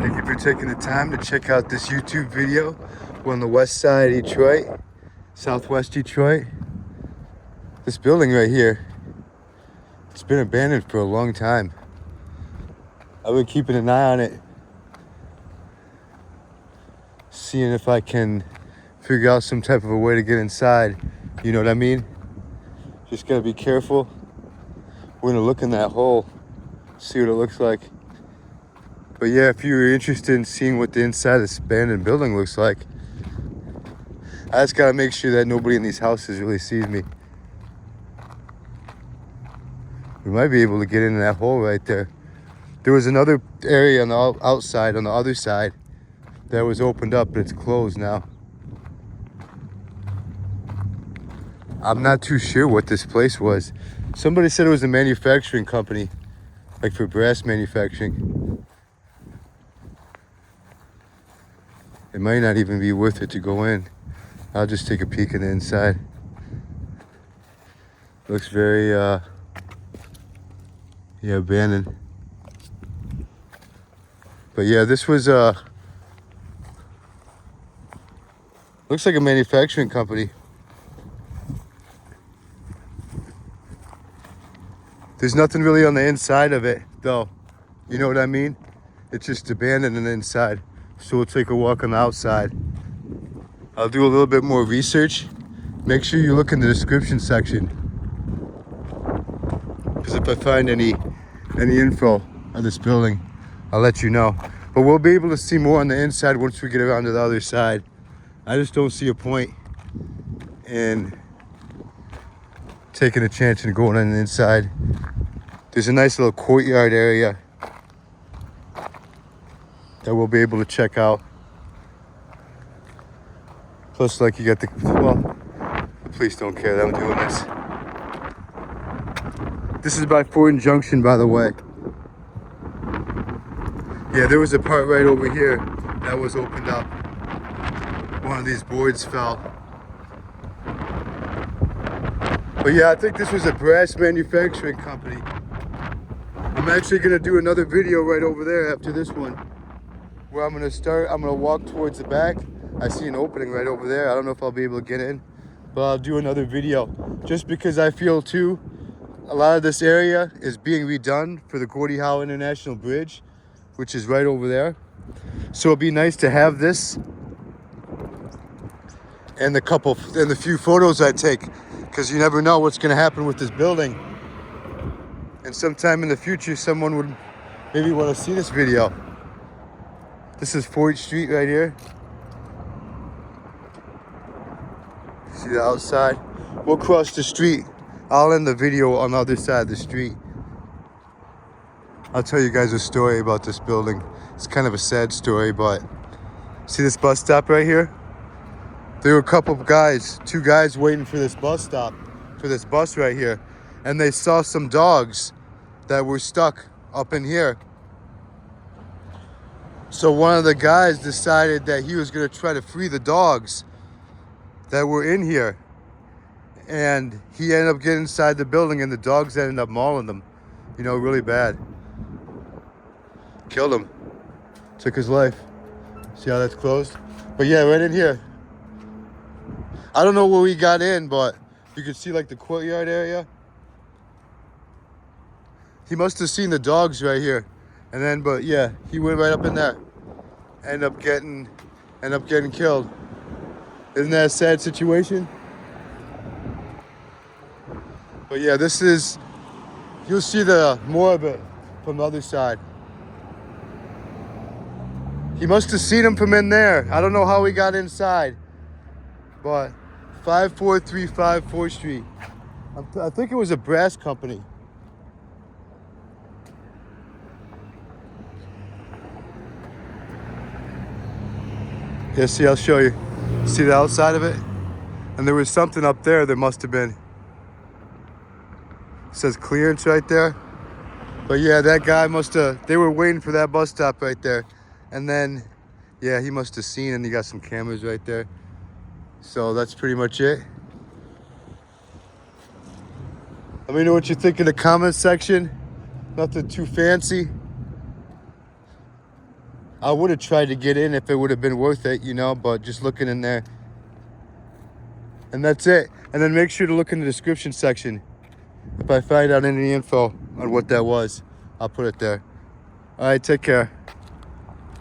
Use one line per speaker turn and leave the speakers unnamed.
Thank you for taking the time to check out this YouTube video. We're on the west side of Detroit, southwest Detroit. This building right here, it's been abandoned for a long time. I've been keeping an eye on it, seeing if I can figure out some type of a way to get inside. You know what I mean? Just gotta be careful. We're gonna look in that hole, see what it looks like. But yeah, if you're interested in seeing what the inside of this abandoned building looks like, I just gotta make sure that nobody in these houses really sees me. We might be able to get into that hole right there. There was another area on the outside, on the other side, that was opened up, but it's closed now. I'm not too sure what this place was. Somebody said it was a manufacturing company, like for brass manufacturing. It might not even be worth it to go in. I'll just take a peek in the inside. Looks very, yeah, abandoned. But yeah, this was, looks like a manufacturing company. There's nothing really on the inside of it, though. You know what I mean? It's just abandoned on the inside. So we'll take a walk on the outside. I'll do a little bit more research. Make sure you look in the description section, because if I find any info on this building, I'll let you know. But we'll be able to see more on the inside once we get around to the other side. I just don't see a point in taking a chance and going on the inside. There's a nice little courtyard area that we'll be able to check out. Plus, like, you got the, well, the police don't care that I'm doing this. This is by Fort and Junction, by the way. Yeah, there was a part right over here that was opened up. One of these boards fell. But yeah, I think this was a brass manufacturing company. I'm actually gonna do another video right over there after this one, where I'm gonna walk towards the back. I see an opening right over there. I don't know if I'll be able to get in, but I'll do another video. Just because I feel too, a lot of this area is being redone for the Gordie Howe International Bridge, which is right over there. So it'd be nice to have this and the few photos I take, because you never know what's gonna happen with this building. And sometime in the future, someone would maybe want to see this video. This is 4th Street right here. See the outside? We'll cross the street. I'll end the video on the other side of the street. I'll tell you guys a story about this building. It's kind of a sad story, but see this bus stop right here? There were a couple of guys, 2 guys waiting for this bus stop, for this bus right here. And they saw some dogs that were stuck up in here. So one of the guys decided that he was gonna try to free the dogs that were in here. And he ended up getting inside the building, and the dogs ended up mauling them, you know, really bad. Killed him, took his life. See how that's closed? But yeah, right in here. I don't know where we got in, but you can see like the courtyard area. He must have seen the dogs right here. And then, but yeah, he went right up in there. End up getting killed. Isn't that a sad situation? But yeah, this is, you'll see the more of it from the other side. He must have seen him from in there. I don't know how he got inside, but 5435 4th Street. I think it was a brass company. Yeah, see, I'll show you. See the outside of it? And there was something up there, there must have been. It says clearance right there. But yeah, that guy must have, they were waiting for that bus stop right there. And then, yeah, he must have seen, and he got some cameras right there. So that's pretty much it. Let me know what you think in the comments section. Nothing too fancy. I would have tried to get in if it would have been worth it, you know, but just looking in there. And that's it. And then make sure to look in the description section. If I find out any info on what that was, I'll put it there. All right, take care.